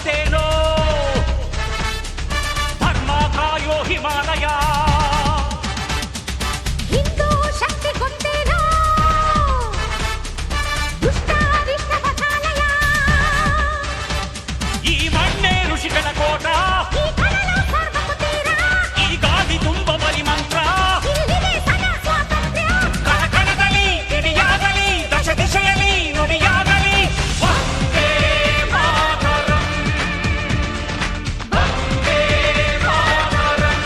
ಗೊತ್ತೇನೋ ಧರ್ಮ ಕಾಯೋ ಹಿಮಾಲಯ ಹಿಂದೂ ಶಕ್ತಿ ಗೊತ್ತೇನೋ ದುಷ್ಟಾರಿಷ್ಟ ಪಥಾಲಯ ಈ ಮಣ್ಣೆ ಋಷಿಗಳ ಕೋಟ ಈ ಕಡಲ ಸರ್ವಕ್ಕೂ ತೀರ ಈ ಗಾಳಿ ತುಂಬ ಬಲಿ ಮಂತ್ರ ಇಲ್ಲಿದೆ ಸದಾ ಸ್ವಾತಂತ್ರ್ಯ ಕಣಕಣದಲ್ಲಿ ಕಿಡಿಯಾಗಲಿ ದಶ ದಿಶೆಯಲ್ಲಿ ನುಡಿಯಾಗಲಿ ವಂದೇ ಮಾತರಂ ವಂದೇ ಮಾತರಂ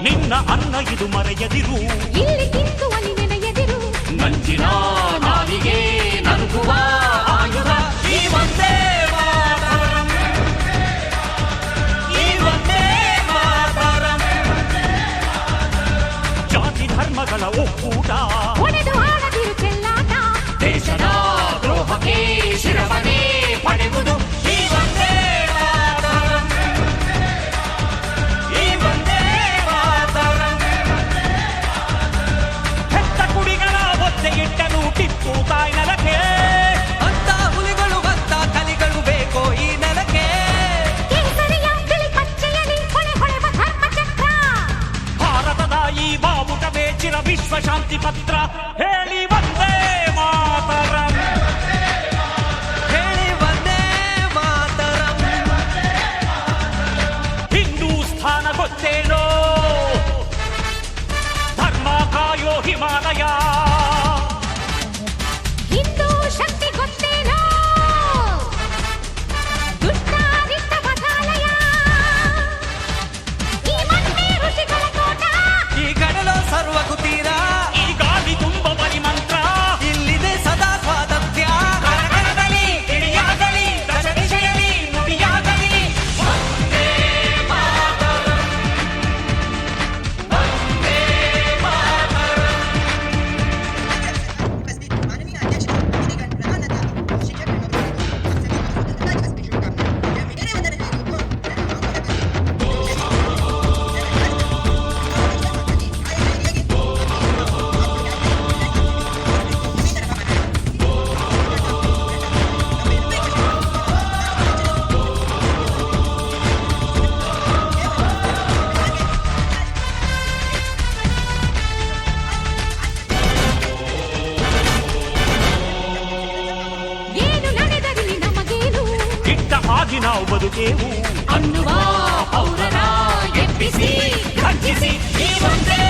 ನಿನ್ನ ಅನ್ನ ಇದು ಮರೆಯದಿರು ಇಲ್ಲಿ ತಿಂದು ಅಲ್ಲಿ ನೆನೆಯದಿರು ನಂಚಿನ ನಾಲಿಗೆ ನರುಗುವ ಆಯುಧ ಈ ವಂದೇ ಮಾತರಂ ಈ ವಂದೇ ಮಾತರಂ ಜಾತಿ ಧರ್ಮಗಳ ಒಕ್ಕೂಟ ಒಡೆದು ಆಡದಿರು ಚೆಲ್ಲಾಟ ದೇಶದ ದ್ರೋಹಕ್ಕೆ ಶಿರವನೇ ಪಡೆಯುವುದು ಈ ವಂದೇ ಮಾತರಂ ಈ ವಂದೇ ಮಾತರಂ ಹೆತ್ತ ಕುಡಿಗಳ ಒತ್ತೆ ಇಟ್ಟನು ಟಿಪ್ಪು ತಾಯಿ ನೆಲಕ್ಕೆ ಅಂತ ಹುಲಿಗಳು ಅಂತ ಕಲಿಗಳು ಬೇಕೋ ಈ ನೆಲಕ್ಕೆ ಕೇಸರಿಯ ಬಿಳಿ ಪಚ್ಚೆಯಲಿ ಹೊಳೆ ಹೊಳೆವ ಧರ್ಮಚಕ್ರ ಭಾರತದ ಈ ಬಾವುಟವೇ ಚಿರ ವಿಶ್ವ ಶಾಂತಿ ಪತ್ರ ಹೇಳಿ ವಂದೇ ಮಾತರಂ ಹೇಳಿ ವಂದೇ ಮಾತರಂ ಹಿಂದೂಸ್ಥಾನ ಗೊತ್ತೇನೋ ಧರ್ಮ ಕಾಯೋ ಹಿಮಾಲಯ ಹಿಂದೂ ಶಕ್ತಿ ಗೊತ್ತೇನೋ ದುಷ್ಟಾರಿಷ್ಟ ಪಥಾಲಯ ಈ ಮಣ್ಣೆ ಋಷಿಗಳ ಕೋಟ ಈ ಕಡಲು ಸರ್ವಕ್ಕೂ ತೀರ ಈ ಗಾಳಿ ತುಂಬ ಬಲಿ ಮಂತ್ರ ಇಲ್ಲಿದೆ ಸದಾ ಸ್ವಾತಂತ್ರ್ಯ ಕಣಕಣದಲ್ಲಿ ಕಿಡಿಯಾಗಲಿ ದಶ ದಿಶೆಯಲ್ಲಿ ನುಡಿಯಾಗಲಿ ವಂದೇ ಮಾತರಂ ವಂದೇ ಮಾತರಂ उपस्थित माननीय अध्यक्ष विधिगण प्रधानता शिक्षक सभी शुभकामनाएं मेरे वंदन ಏನು ನಡೆದರಿಲಿ ನಮಗೇನು ಇಟ್ಟ ಹಾಗೆ ನಾವು ಬದುಕೇವು ಅನ್ನುವ ಪೌರರ ಎಬ್ಬಿಸಿ ಖಂಡಿಸಿ ಈ ವಂದೇ